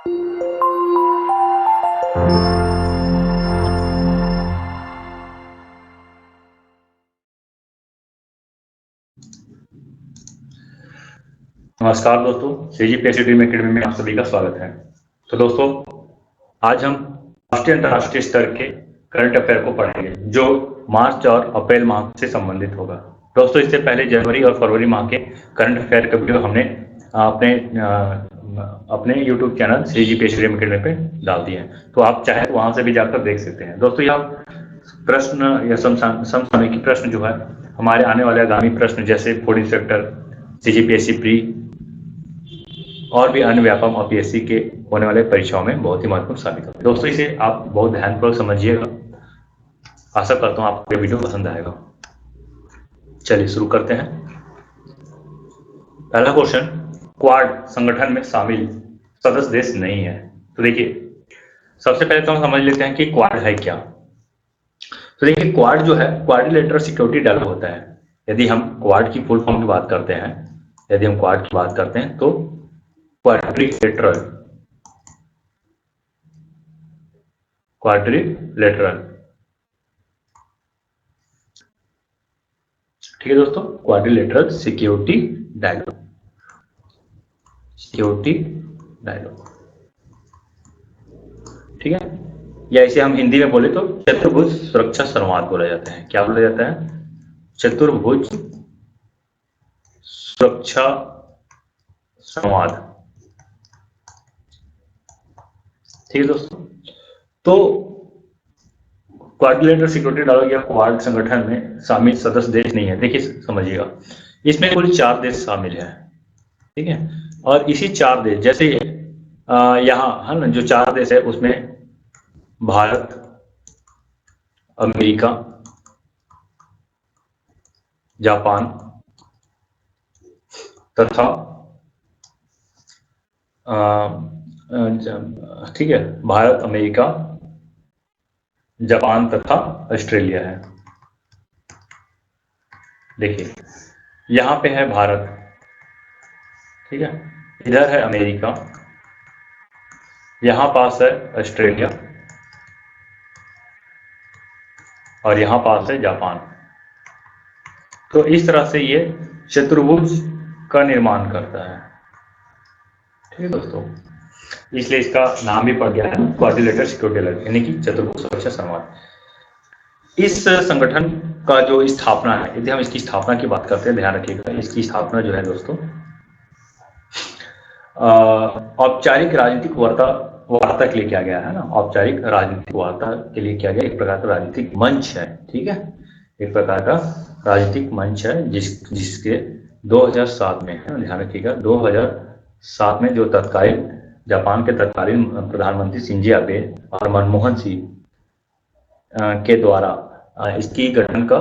नमस्कार दोस्तों, CGPSC dream academy में आप सभी का स्वागत है। तो दोस्तों, आज हम राष्ट्रीय अंतर्राष्ट्रीय स्तर के करंट अफेयर को पढ़ेंगे जो मार्च और अप्रैल माह से संबंधित होगा। दोस्तों, इससे पहले जनवरी और फरवरी माह के करंट अफेयर का वीडियो हमने अपने YouTube channel CGPSC dream academy पे डाल दिए हैं, तो आप चाहे तो वहां से भी जाकर देख सकते हैं। दोस्तों, यह प्रश्न या समसामयिक प्रश्न जो है हमारे आने वाले आगामी प्रश्न जैसे फूड इंस्पेक्टर, सीजीपीएससी प्री और भी अन्य व्यापम और पीएससी के होने वाले परीक्षाओं में बहुत ही महत्वपूर्ण साबित होगा। दोस्तों, इसे आप बहुत ध्यानपूर्वक समझिएगा। आशा करता हूँ आपको ये वीडियो पसंद आएगा। चलिए शुरू करते हैं। पहला क्वेश्चन, क्वाड संगठन में शामिल सदस्य देश नहीं है। तो देखिए, सबसे पहले तो हम समझ लेते हैं कि क्वाड है क्या। तो देखिए, क्वाड जो है क्वाड्रिलेटरल सिक्योरिटी डायलॉग होता है। यदि हम क्वाड की फुल फॉर्म की बात करते हैं, तो क्वाड्रिलेटरल ठीक है दोस्तों, क्वाड्रिलेटरल सिक्योरिटी डायलॉग ठीक है, या इसे हम हिंदी में बोले तो चतुर्भुज सुरक्षा संवाद बोला जाता है। क्या बोला जाता है? चतुर्भुज सुरक्षा संवाद। ठीक है दोस्तों, तो क्वाड्रिलेटरल सिक्योरिटी डायलॉग या क्वाड संगठन में शामिल सदस्य देश नहीं है। देखिए समझिएगा, इसमें कुल 4 देश शामिल है। ठीक है, और इसी 4 देश जैसे यहाँ है ना, जो 4 देश है उसमें भारत, अमेरिका, जापान तथा ठीक है, भारत, अमेरिका, जापान तथा ऑस्ट्रेलिया है। देखिए, यहाँ पे है भारत, ठीक है, इधर है अमेरिका, यहाँ पास है ऑस्ट्रेलिया और यहाँ पास है जापान। तो इस तरह से ये चतुर्भुज का निर्माण करता है। ठीक है दोस्तों, इसलिए इसका नाम भी पड़ गया है क्वाड्रिलेटरल सिक्योरिटी डायलॉग, यानी कि चतुर्भुज सुरक्षा संवाद। इस संगठन का जो स्थापना है, यदि हम इसकी स्थापना की बात करते हैं, ध्यान रखिएगा, इसकी स्थापना जो है दोस्तों औपचारिक राजनीतिक वार्ता के लिए किया गया है ना। औपचारिक राजनीतिक वार्ता के लिए किया गया, एक प्रकार का राजनीतिक मंच है। ठीक है, एक प्रकार का राजनीतिक मंच है जिसके 2007 में है, ध्यान रखिएगा, 2007 में जो तत्कालीन जापान के तत्कालीन प्रधानमंत्री शिंजो आबे और मनमोहन सिंह के द्वारा इसकी गठन का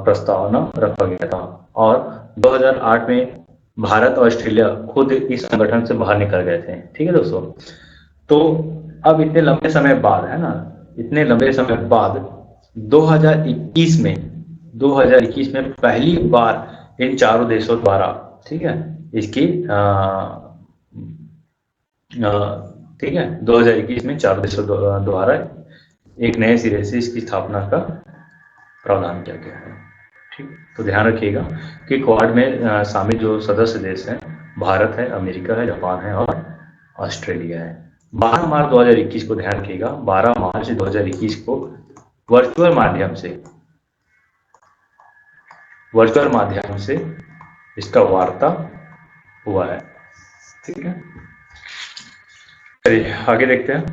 प्रस्तावना रखा गया था। और 2008 में भारत और ऑस्ट्रेलिया खुद इस संगठन से बाहर निकल गए थे। ठीक है दोस्तों, तो अब इतने लंबे समय बाद है ना, इतने लंबे समय बाद 2021 में पहली बार इन चारों देशों द्वारा, ठीक है, इसकी ठीक है, 2021 में 4 देशों द्वारा एक नए सिरे से इसकी स्थापना का प्रावधान किया गया है। ठीक, तो ध्यान रखिएगा कि क्वाड में शामिल जो सदस्य देश हैं, भारत है, अमेरिका है, जापान है और ऑस्ट्रेलिया है। 12 मार्च 2021 को, ध्यान रखिएगा, 12 मार्च 2021 को वर्चुअल माध्यम से इसका वार्ता हुआ है। ठीक है, चलिए आगे देखते हैं।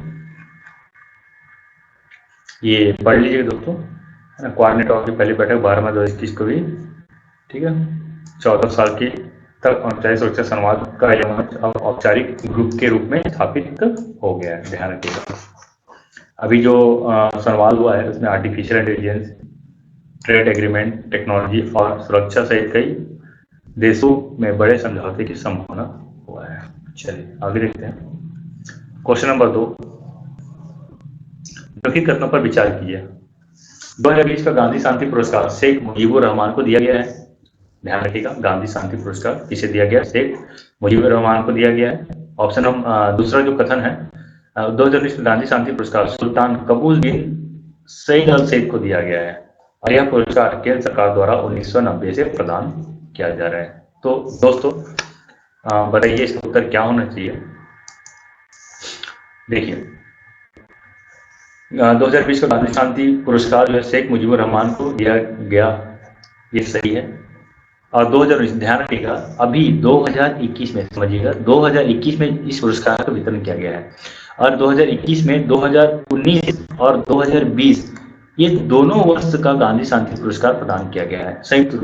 ये पढ़ लीजिए दोस्तों, है ना, क्वाड नेटवर्क की पहली बैठक 12 मार्च 2021 को भी, ठीक है, 14 साल की तक औपचारिक सुरक्षा संवाद का यह औपचारिक ग्रुप के रूप में स्थापित हो गया है। ध्यान रखिएगा, अभी जो संवाद हुआ है उसमें artificial intelligence, trade agreement, technology और सुरक्षा सहित कई देशों में बड़े समझौते की संभावना हुआ है। चलिए आगे देखते हैं। क्वेश्चन नंबर 2, निम्नलिखित कथनों पर विचार कीजिए। 2020 का गांधी शांति पुरस्कार शेख मुजीबुर रहमान को दिया गया है। ध्यान रखिएगा, गांधी शांति पुरस्कार किसे दिया गया? शेख मुजीबुर रहमान को दिया गया है। ऑप्शन हम दूसरा जो कथन है 2019 में गांधी शांति पुरस्कार सुल्तान कबूल बिन सईद अल सईद को दिया गया है और यह पुरस्कार केंद्र सरकार द्वारा 1990 से प्रदान किया जा रहा है। तो दोस्तों बताइए इसका उत्तर क्या होना चाहिए। देखिए 2020 का गांधी शांति पुरस्कार जो है शेख मुजीबुर रहमान को दिया गया, ये सही है। और 2019 ध्यान रखिएगा, अभी 2021 में समझिएगा 2021 में इस पुरस्कार का वितरण किया गया है और 2021 में 2019 और 2020 ये दोनों वर्ष का गांधी शांति पुरस्कार प्रदान किया गया है, संयुक्त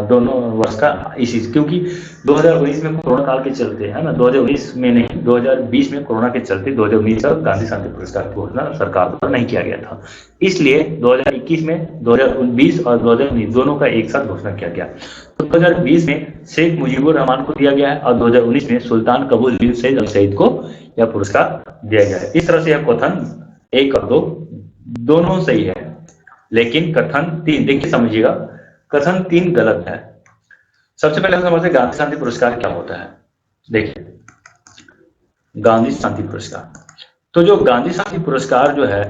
दोनों वर्ष का इसी, क्योंकि 2019 में कोरोना काल के चलते है ना, 2019 में नहीं 2020 में कोरोना के चलते 2019 का गांधी शांति पुरस्कार की घोषणा सरकार द्वारा नहीं किया गया था, इसलिए 2021 में 2020 और 2019 दोनों का एक साथ घोषणा किया गया। तो 2020 में शेख मुजीबुर रहमान को दिया गया है और 2019 में सुल्तान कबूल बिन सईद अल सईद को यह पुरस्कार दिया गया है। इस तरह से यह कथन 1 और 2 दोनों सही है, लेकिन कथन 3 देखिए समझिएगा, कथन 3 गलत है। सबसे पहले हम समझते गांधी शांति पुरस्कार क्या होता है। देखिए गांधी शांति पुरस्कार, तो जो गांधी शांति पुरस्कार जो है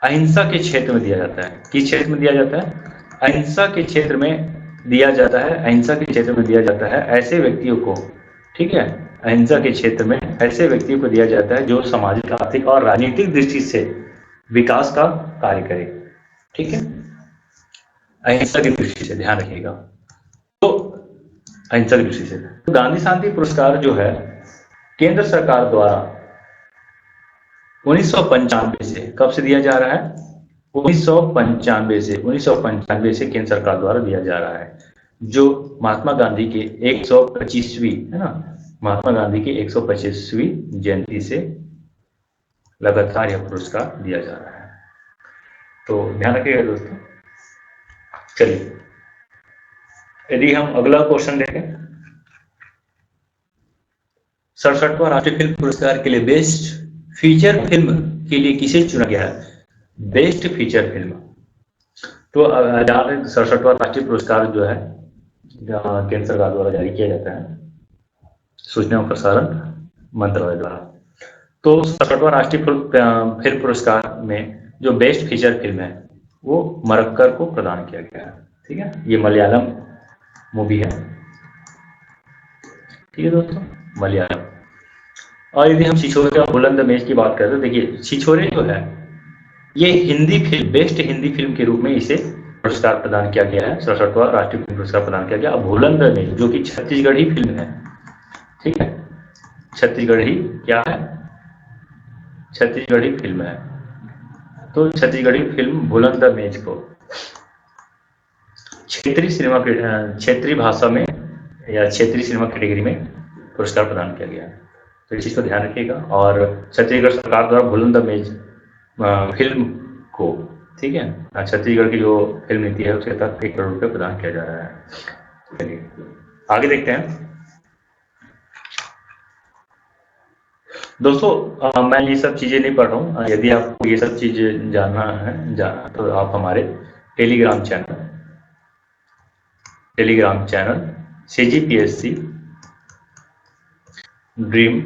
अहिंसा के क्षेत्र में दिया जाता है। किस क्षेत्र में दिया जाता है? अहिंसा के क्षेत्र में दिया जाता है, अहिंसा के क्षेत्र में दिया जाता है ऐसे व्यक्तियों को, ठीक है, अहिंसा के क्षेत्र में ऐसे व्यक्तियों को दिया जाता है जो सामाजिक, आर्थिक और राजनीतिक दृष्टि से विकास का कार्य करे, ठीक है, अहिंसा की दृष्टि से, ध्यान रखिएगा। तो अहिंसा की दृष्टि से तो गांधी शांति पुरस्कार जो है केंद्र सरकार द्वारा 1995 से, कब से दिया जा रहा है? 1995 से केंद्र सरकार द्वारा दिया जा रहा है, जो महात्मा गांधी के 125वीं है ना, महात्मा गांधी की 125वीं जयंती से लगातार यह पुरस्कार दिया जा रहा है। तो ध्यान रखिएगा दोस्तों। चलिए यदि हम अगला क्वेश्चन देखें, 67वां राष्ट्रीय फिल्म पुरस्कार के लिए बेस्ट फीचर फिल्म के लिए किसे चुना गया है? Best feature film. तो 67वां राष्ट्रीय पुरस्कार जो है केंद्र सरकार द्वारा जारी किया जाता है सूचना और प्रसारण मंत्रालय द्वारा। तो 67वां राष्ट्रीय फिल्म पुरस्कार में जो बेस्ट फीचर फिल्म है वो मरक्कर को प्रदान किया गया है, ठीक है, ये मलयालम मूवी है, ठीक है दोस्तों, मलयालम। और यदि हम छिछोरे का बुलंद मेज की बात करें तो देखिए छिछोरे जो है ये Hindi film, best Hindi film के रूप में इसे पुरस्कार प्रदान किया गया है, 67वां राष्ट्रीय फिल्म पुरस्कार प्रदान किया गया। अब बुलंद मेज जो कि छत्तीसगढ़ी फिल्म है, ठीक है, छत्तीसगढ़ी क्या है? छत्तीसगढ़ी फिल्म है। तो छत्तीसगढ़ी फिल्म बुलंद मेज को क्षेत्रीय सिनेमा, क्षेत्रीय भाषा में या क्षेत्रीय सिनेमा कैटेगरी में पुरस्कार प्रदान किया गया है। तो इस चीज को ध्यान रखिएगा। और छत्तीसगढ़ सरकार द्वारा बुलंद मेज फिल्म को, ठीक है, छत्तीसगढ़ की जो फिल्म नीति है उसके तहत 1 करोड़ रुपये प्रदान किया जा रहा है। चलिए आगे देखते हैं दोस्तों। मैं ये सब चीजें नहीं पढ़ रहा हूँ, यदि आपको ये सब चीज जानना है तो आप हमारे Telegram channel CGPSC dream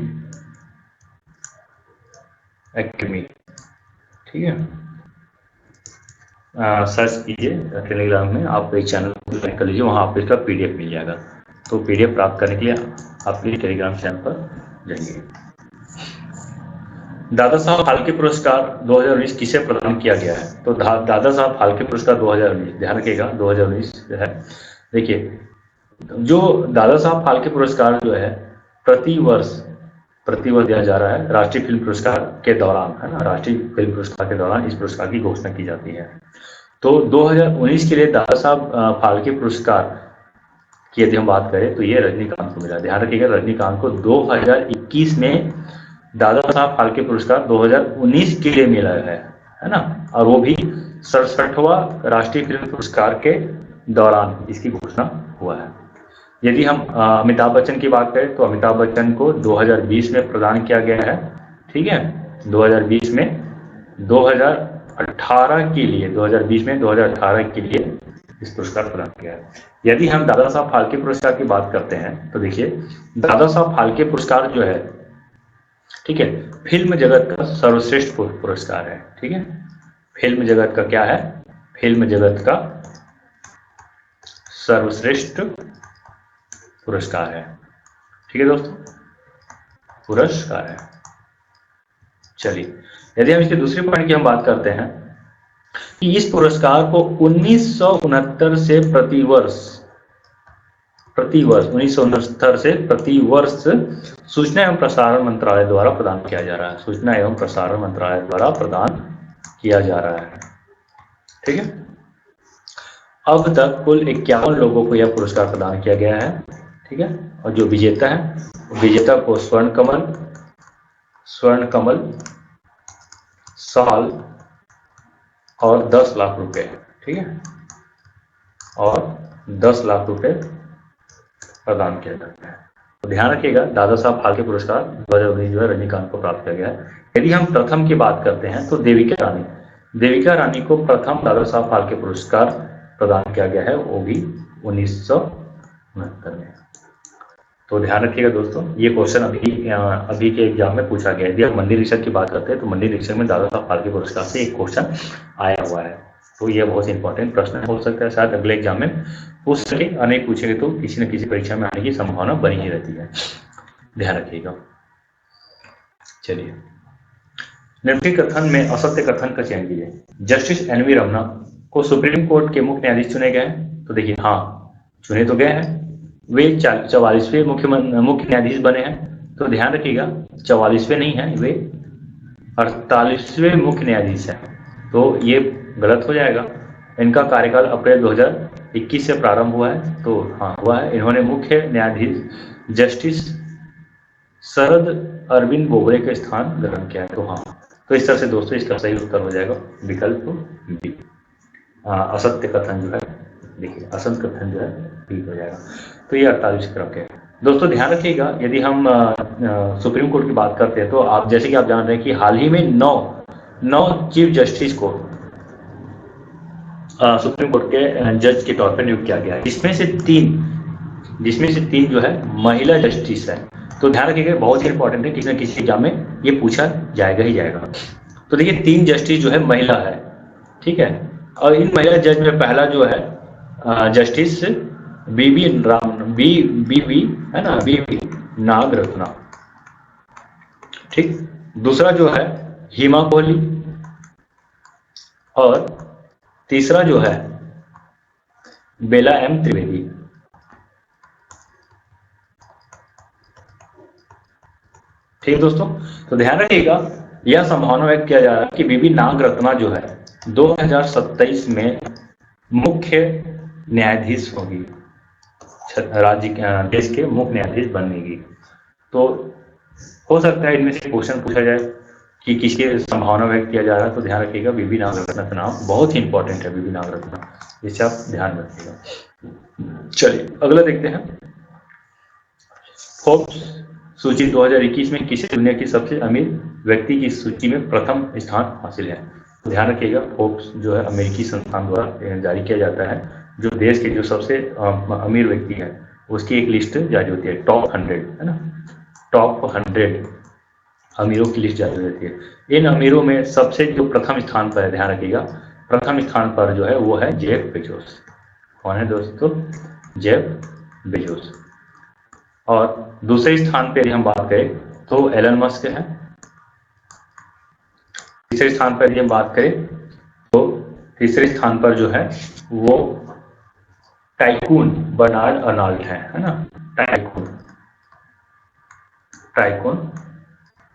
academy, ठीक है, सर्च कीजिए टेलीग्राम में, आप एक चैनल ज्वाइन कर लीजिए, वहाँ आपको इसका PDF मिल जाएगा। तो PDF प्राप्त करने के लिए आप टेलीग्राम चैनल पर जाइए। दादा साहब फाल्के पुरस्कार 2019 किसे प्रदान किया गया है? तो दादा साहब फाल्के पुरस्कार 2019, ध्यान रखिएगा 2019 है। देखिए जो दादा साहब फाल्के पुरस्कार जो है प्रति वर्ष दिया जा रहा है राष्ट्रीय फिल्म पुरस्कार के दौरान, है ना, राष्ट्रीय फिल्म पुरस्कार के दौरान इस पुरस्कार की घोषणा की जाती है। तो 2019 के लिए दादा साहब फाल्के पुरस्कार की यदि हम बात करें तो ये रजनीकांत को मिला। ध्यान रखिएगा रजनीकांत को 2021 में दादा साहब फाल्के पुरस्कार 2019 के लिए मिला है ना, और वो भी 67वां राष्ट्रीय फिल्म पुरस्कार के दौरान इसकी घोषणा हुआ है। यदि हम अमिताभ बच्चन की बात करें तो अमिताभ बच्चन को 2020 में प्रदान किया गया है, ठीक है, 2020 में 2018 के लिए 2018 के लिए इस पुरस्कार प्रदान किया है। यदि हम दादा साहब फाल्के पुरस्कार की बात करते हैं तो देखिए दादा साहब फाल्के पुरस्कार जो है ठीक है, फिल्म जगत का सर्वश्रेष्ठ पुरस्कार है। ठीक है, फिल्म जगत का क्या है, फिल्म जगत का सर्वश्रेष्ठ पुरस्कार है। ठीक है दोस्तों, पुरस्कार है। चलिए, यदि हम इसके दूसरे पॉइंट की हम बात करते हैं कि इस पुरस्कार को 1969 से प्रतिवर्ष 1969 से प्रतिवर्ष सूचना एवं प्रसारण मंत्रालय द्वारा प्रदान किया जा रहा है। सूचना एवं प्रसारण मंत्रालय द्वारा प्रदान किया जा रहा है। ठीक है, अब तक कुल 51 लोगों को यह पुरस्कार प्रदान किया गया है। ठीक है, और जो विजेता है, विजेता को स्वर्ण कमल साल और 10 लाख रुपए। ठीक है, और 10 लाख रुपए प्रदान किया जाता है। तो ध्यान रखिएगा, दादा साहब फाल्के पुरस्कार 2019 जो है रजनीकांत को प्राप्त किया गया है। यदि हम प्रथम की बात करते हैं तो देविका रानी को प्रथम दादा साहब फाल्के पुरस्कार प्रदान किया गया है, वो भी 1969 में। तो ध्यान रखिएगा दोस्तों, ये क्वेश्चन अभी के एग्जाम में पूछा गया है। यदि हम मंडी रिक्शा की बात करते हैं तो मंडी रिक्शा में दादा साहब फाल्के पुरस्कार से एक क्वेश्चन आया हुआ है। तो यह बहुत इंपॉर्टेंट प्रश्न हो सकता है, शायद अगले एग्जाम में पूछ सके, और नहीं पूछेंगे तो किसी न किसी परीक्षा में आने की संभावना बनी ही रहती है। ध्यान रखिएगा। चलिए, निम्नलिखित कथन में असत्य कथन का चयन कीजिए। जस्टिस एन वी रमना को सुप्रीम कोर्ट के मुख्य न्यायाधीश चुने गए। तो देखिए, हाँ, चुने तो गए हैं, वे 44वें मुख्य न्यायाधीश बने हैं। तो ध्यान रखिएगा, 44वें नहीं है, वे 48वें मुख्य न्यायाधीश हैं। तो ये गलत हो जाएगा। इनका कार्यकाल अप्रैल 2021 से प्रारंभ हुआ है। तो हाँ, हुआ है। इन्होंने मुख्य न्यायाधीश जस्टिस शरद अरविंद बोबड़े का स्थान ग्रहण किया है। तो हाँ, तो इस तरह से दोस्तों इसका सही उत्तर हो जाएगा विकल्प बी। असत्य कथन जो है, देखिए, असत्य कथन जो है बी हो जाएगा। तो ये 48 क्रम के। दोस्तों ध्यान रखिएगा, यदि हम सुप्रीम कोर्ट की बात करते हैं तो आप जैसे कि आप जान रहे हैं कि हाल ही में 9 चीफ जस्टिस को सुप्रीम कोर्ट के जज के तौर पर नियुक्त किया गया है, जिसमें से तीन जो है महिला जस्टिस है। तो ध्यान रखिएगा, बहुत ही इंपॉर्टेंट है, किसी न किसी एग्जाम में ये पूछा जाएगा ही जाएगा। तो देखिए, 3 जस्टिस जो है महिला है। ठीक है, और इन महिला जज में पहला जो है जस्टिस बीबी है ना, बीबी नागरत्ना। ठीक, दूसरा जो है हिमा कोहली, और तीसरा जो है बेला एम त्रिवेदी। ठीक है दोस्तों, तो ध्यान रखिएगा, यह संभावना व्यक्त किया जा रहा है कि बीबी नागरत्ना जो है 2027 में मुख्य न्यायाधीश होगी, देश के मुख्य न्यायाधीश बनेगी। तो हो सकता है इनमें से क्वेश्चन पूछा जाए कि किसकी संभावना व्यक्त किया जा रहा है। तो ध्यान रखिएगा, बीबी नागरत्ना का नाम बहुत ही इंपॉर्टेंट है, बीबी नागरत्ना, इसे आप ध्यान रखिएगा। चलिए, अगला देखते हैं। फोर्ब्स सूची 2021 में किसे दुनिया की सबसे अमीर व्यक्ति की सूची में प्रथम स्थान हासिल है। ध्यान रखिएगा, फोर्ब्स जो है अमेरिकी संस्थान द्वारा जारी किया जाता है, जो देश के जो सबसे अमीर व्यक्ति है उसकी एक लिस्ट जारी होती है, टॉप 100 है ना, टॉप 100 अमीरों की लिस्ट जारी होती है। इन अमीरों में सबसे जो प्रथम स्थान पर है, ध्यान रखिएगा, प्रथम स्थान पर जो है वो है जेफ बेजोस। कौन है दोस्तों? Jeff Bezos. और दूसरे स्थान पर यदि हम बात करें तो एलन मस्क है। तीसरे स्थान पर यदि हम बात करें तो तीसरे स्थान पर जो है वो टाइकून बर्नार्ड अर्नल्ट है ना, टाइकून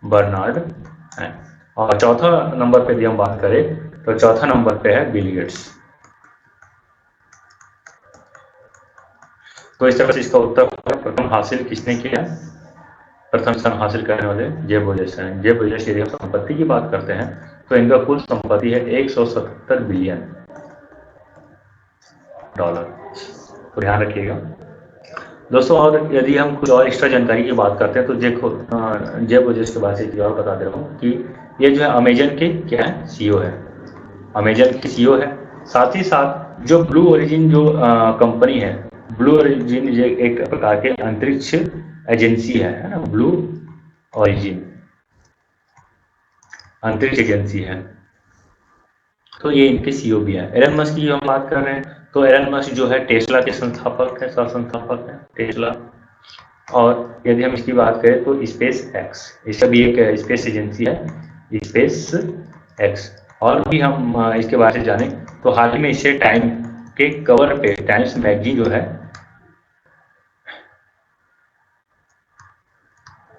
बर्नार्ड है। और चौथा नंबर पे यदि हम बात करें तो चौथा नंबर पे है बिल गेट्स। तो इस तरह से इसका उत्तर प्रथम हासिल किसने किया? प्रथम स्थान हासिल करने वाले जेफ बेजोस हैं। जेफ बेजोस यदि हम संपत्ति की बात करते हैं तो इनका कुल संपत्ति है 177 बिलियन डॉलर। तो ध्यान रखिएगा दोस्तों। और यदि हम कुछ और एक्स्ट्रा जानकारी की बात करते हैं तो जेफ बेजोस के बारे में एक चीज और बता दे रहा हूँ कि ये जो है अमेजन के क्या है, सीईओ है, अमेजन के सीईओ है। साथ ही साथ जो ब्लू ओरिजिन जो कंपनी है, ब्लू ओरिजिन एक प्रकार के अंतरिक्ष एजेंसी है ना, ब्लू ओरिजिन। अंतरिक्ष एजेंसी है। तो ये इनके सीईओ भी हैं। एलन मस्क की हम बात कर रहे हैं तो एलन मस्क जो है टेस्ला के संस्थापक है, सह संस्थापक है टेस्ला। और यदि हम इसकी बात करें तो स्पेस एक्स, इसका भी एक स्पेस एजेंसी है स्पेस एक्स। और भी हम इसके बारे में जाने तो हाल ही में इसे टाइम के कवर पे, टाइम्स मैगजीन जो है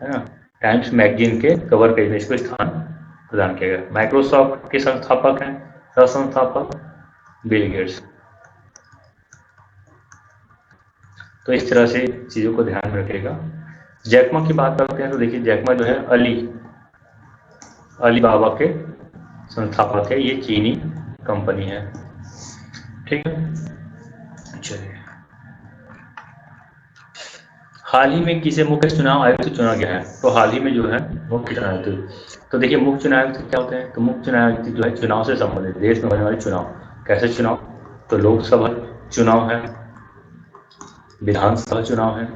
ना, टाइम्स मैगजीन के कवर पेज में इसको स्थान प्रदान किया गया। माइक्रोसॉफ्ट के संस्थापक हैं, सह संस्थापक बिल गेट्स। तो इस तरह से चीज़ों को ध्यान में रखिएगा। जैकमा की बात करते हैं तो देखिए जैकमा जो है अली बाबा के संस्थापक है, ये चीनी कंपनी है। ठीक है, चलिए हाल ही में किसे मुख्य चुनाव आयुक्त चुना गया है? तो हाल ही में जो है मुख्य चुनाव आयुक्त, तो देखिए मुख्य चुनाव आयुक्त क्या होते हैं? तो मुख्य चुनाव आयुक्त जो है चुनाव से संबंधित, देश में होने वाले चुनाव। कैसे चुनाव? तो लोकसभा चुनाव है, विधानसभा चुनाव है,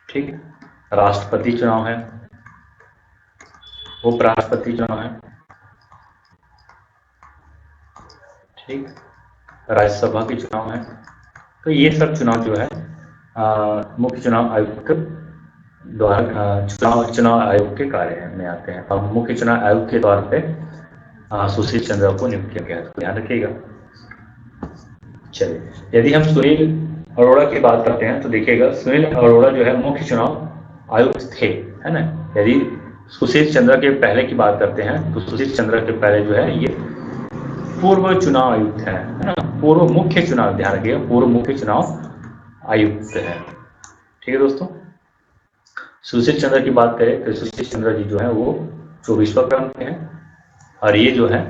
ठीक, राष्ट्रपति चुनाव है, उपराष्ट्रपति चुनाव है, ठीक, राज्यसभा के चुनाव है। तो ये सब चुनाव जो है मुख्य चुनाव आयुक्त द्वारा चुनाव आयोग के कार्य में आते हैं। अब मुख्य चुनाव आयुक्त के तौर पे सुशील चंद्रा को नियुक्त किया गया है, तो ध्यान रखिएगा। चलिए यदि हम सुनील अरोड़ा की बात करते हैं तो देखिएगा सुनील अरोड़ा जो है मुख्य चुनाव आयुक्त थे, है ना। यदि सुशील चंद्रा के पहले की बात करते हैं तो सुशील चंद्रा के पहले जो है ये पूर्व चुनाव आयुक्त है ना, पूर्व मुख्य चुनाव, ध्यान रखिएगा पूर्व मुख्य चुनाव आयुक्त है। ठीक है दोस्तों, सुशील चंद्रा की बात करें तो सुशील चंद्रा जी जो है वो 24वां क्रम के हैं और ये जो है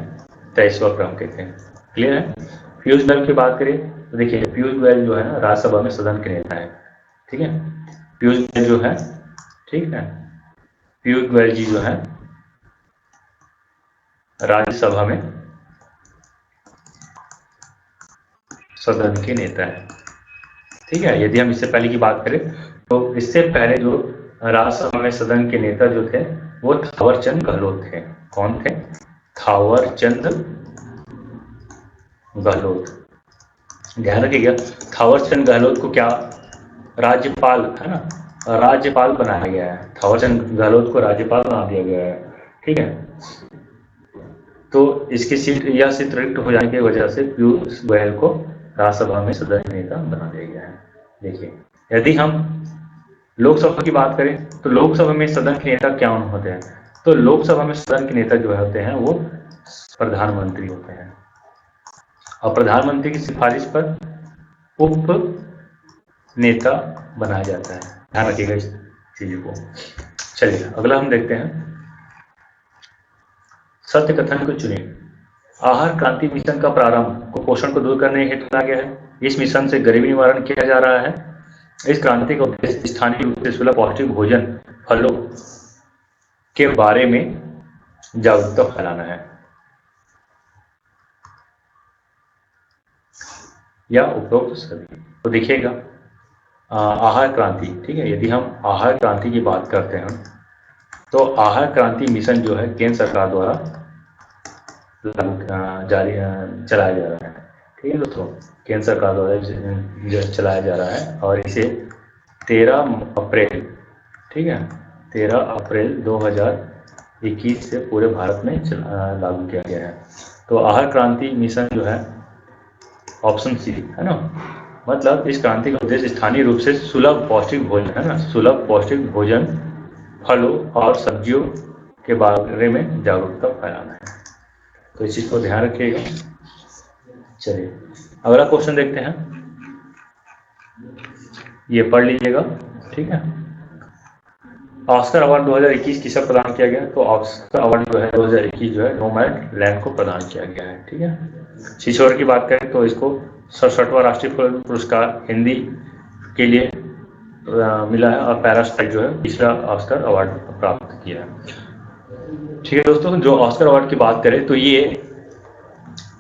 23वां क्रम के थे। क्लियर है। पीयूष गोयल की बात करें तो देखिए पीयूष गोयल जो है ना राज्यसभा में सदन के नेता है। ठीक है, पीयूष गोयल जो है, ठीक है, पीयूष गोयल जी जो है राज्यसभा में सदन के नेता है। ठीक है, यदि हम इससे पहले की बात करें तो इससे पहले जो राज्यसभा में सदन के नेता जो थे वो थावरचंद गहलोत थे। कौन थे? थावरचंद गहलोत। ध्यान रखिएगा थावरचंद गहलोत को क्या राज्यपाल, है ना, राज्यपाल बनाया गया है। थावरचंद गहलोत को राज्यपाल बना दिया गया है। ठीक है, तो इसकी सीट, यह सीट रिक्त हो जाने की वजह से पीयूष गोयल को राज्यसभा में सदन के नेता बना दिया गया है। देखिए यदि हम लोकसभा की बात करें तो लोकसभा में सदन के नेता क्या होते हैं? तो लोकसभा में सदन के नेता जो होते हैं वो प्रधानमंत्री होते हैं और प्रधानमंत्री की सिफारिश पर उप नेता बनाया जाता है। ध्यान रखिएगा इस चीज को। चलिए अगला हम देखते हैं, सत्य कथन को चुनिए। आहार क्रांति मिशन का प्रारंभ कुपोषण को दूर करने हेतु लाया गया है। इस मिशन से गरीबी निवारण किया जा रहा है। इस क्रांति का उद्देश्य स्थानीय रूप से सुलभ पौष्टिक भोजन फलों के बारे में जागरूकता फैलाना है या उपरोक्त सभी। तो देखिएगा आहार क्रांति, ठीक है, यदि हम आहार क्रांति की बात करते हैं तो आहार क्रांति मिशन जो है केंद्र सरकार द्वारा जारी चलाया जा रहा है। ठीक है दोस्तों, केंद्र सरकार द्वारा चलाया जा रहा है और इसे 13 अप्रैल, ठीक है, 13 अप्रैल 2021 से पूरे भारत में लागू किया गया है। तो आहार क्रांति मिशन जो है ऑप्शन सी है ना, मतलब इस क्रांति का उद्देश्य स्थानीय रूप से सुलभ पौष्टिक भोजन, है ना, सुलभ पौष्टिक भोजन फलों और सब्जियों के बारे में जागरूकता फैलाना है। तो इस चीज को ध्यान रखिएगा। चलिए अगला क्वेश्चन देखते हैं, ये पढ़ लीजिएगा। ठीक है, ऑस्कर अवार्ड 2021 किसे प्रदान किया गया? तो ऑस्कर अवार्ड जो है 2021 जो है नोमैडलैंड को प्रदान किया गया है। ठीक है, शिशोर की बात करें तो इसको 67वां राष्ट्रीय फिल्म पुरस्कार हिंदी के लिए मिला है और पैरासाइट जो है तीसरा ऑस्कर अवार्ड प्राप्त किया है। ठीक है दोस्तों, जो ऑस्कर अवार्ड की बात करें तो ये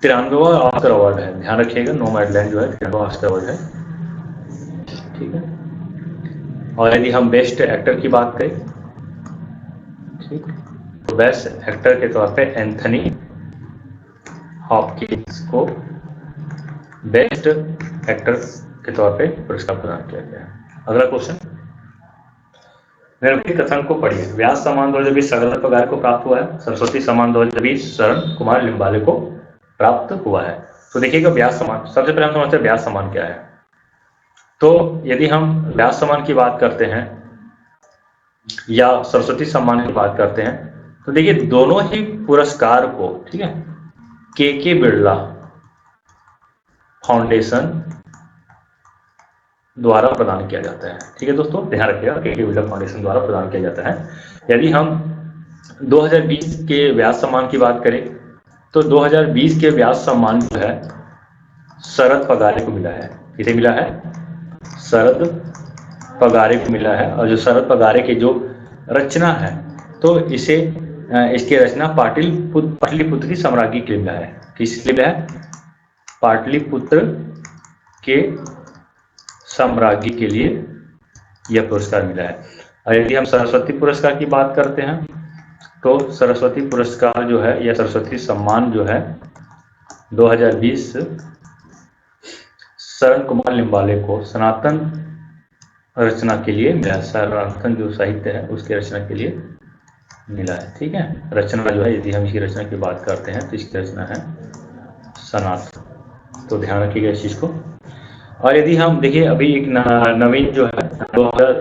93वां ऑस्कर अवार्ड है। ध्यान रखिएगा नोमैडलैंड जो है 93वां ऑस्कर अवार्ड है। ठीक है, और यदि हम बेस्ट एक्टर की बात करें ठीक, तो बेस्ट एक्टर के तौर पे एंथनी हॉपकिंस को बेस्ट एक्टर के तौर पे पुरस्कार प्रदान किया गया। अगला क्वेश्चन, निम्नलिखित कथन को पढ़िए। व्यास सम्मान 2020 सागर पगार को प्राप्त हुआ है। सरस्वती सम्मान 2020 शरण कुमार लिम्बाले को प्राप्त हुआ है। तो देखिएगा व्यास सम्मान, सबसे पहले हम समझते हैं व्यास सम्मान क्या है। तो यदि हम व्यास सम्मान की बात करते हैं या सरस्वती सम्मान की बात करते हैं, तो देखिए दोनों ही पुरस्कार को, ठीक है, के बिरला फाउंडेशन द्वारा प्रदान किया जाता है। ठीक है दोस्तों, ध्यान रखिएगा, के बिरला फाउंडेशन द्वारा प्रदान किया जाता है। यदि हम 2020 के व्यास सम्मान की बात करें, तो 2020 के व्यास सम्मान जो है शरद पगारे को मिला है। किसे मिला है? शरद पगारे को मिला है। और जो शरद पगारे की जो रचना है, तो इसे इसकी रचना पाटलिपुत्र की साम्राज्ञी के लिए मिला है। किस लिए मिला है? पाटलिपुत्र के साम्राज्ञी के लिए यह पुरस्कार मिला है। और यदि हम सरस्वती पुरस्कार की बात करते हैं, तो सरस्वती पुरस्कार जो है, यह सरस्वती सम्मान जो है 2020 शरण कुमार लिम्बाले को सनातन रचना के लिए मिला। सनातन जो साहित्य है उसके रचना के लिए मिला है। ठीक है, रचना जो है, यदि हम इसकी रचना की बात करते हैं तो इसकी रचना है सनातन। तो ध्यान रखिएगा इस चीज को। और यदि हम देखिए, अभी एक नवीन जो है 2000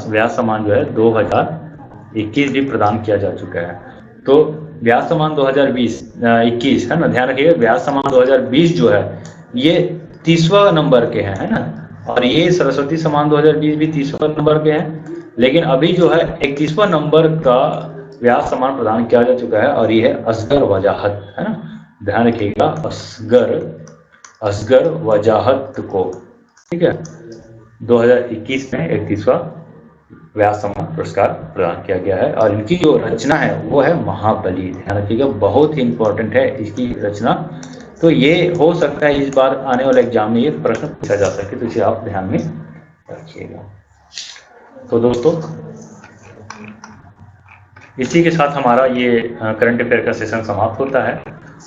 व्यास सम्मान जो है 2021 भी प्रदान किया जा चुका है। तो व्यास सम्मान 2021 है ना, ध्यान रखिएगा, व्यास सम्मान 2020 जो है ये 30वां नंबर के हैं, है ना। और ये सरस्वती सम्मान 2020 भी 30वां नंबर के हैं। लेकिन अभी जो है 31वां नंबर का व्यास सम्मान प्रदान किया जा चुका है, और ये है असगर वजाहत, है ना। ध्यान रखिएगा, असगर वजाहत को, ठीक है, 2021 में 31वां व्यास सम्मान पुरस्कार प्रदान किया गया है। और इनकी जो रचना है वो है महाबली। ध्यान रखिएगा, बहुत ही इंपॉर्टेंट है इसकी रचना। तो ये हो सकता है इस बार आने वाले एग्जाम में ये प्रश्न पूछा जा सके, तो इसे आप ध्यान में रखिएगा। तो दोस्तों, इसी के साथ हमारा ये करंट अफेयर का सेशन समाप्त होता है।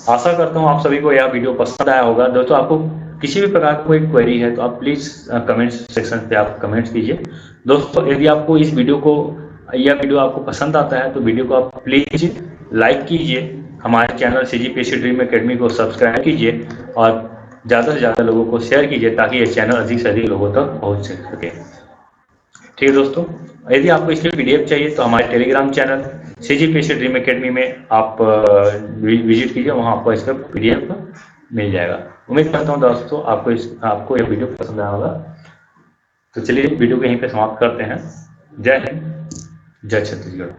आशा करता हूँ आप सभी को यह वीडियो पसंद आया होगा। दोस्तों, आपको किसी भी प्रकार की कोई क्वेरी है तो आप प्लीज़ कमेंट सेक्शन पे आप कमेंट्स कीजिए। दोस्तों, यदि आपको इस वीडियो को, यह वीडियो आपको पसंद आता है तो वीडियो को आप प्लीज़ लाइक कीजिए, हमारे चैनल CGPSC ड्रीम एकेडमी को सब्सक्राइब कीजिए और ज़्यादा से ज़्यादा लोगों को शेयर कीजिए, ताकि ये चैनल अधिक से अधिक लोगों तक पहुँच सके। ठीक है दोस्तों, यदि आपको इसकी PDF चाहिए तो हमारे Telegram channel CGPSC dream academy में आप विजिट कीजिए, वहाँ आपको इसका PDF मिल जाएगा। उम्मीद करता हूँ दोस्तों आपको यह वीडियो पसंद आया होगा। तो चलिए वीडियो को यहीं पे समाप्त करते हैं। जय हिंद, जय छत्तीसगढ़।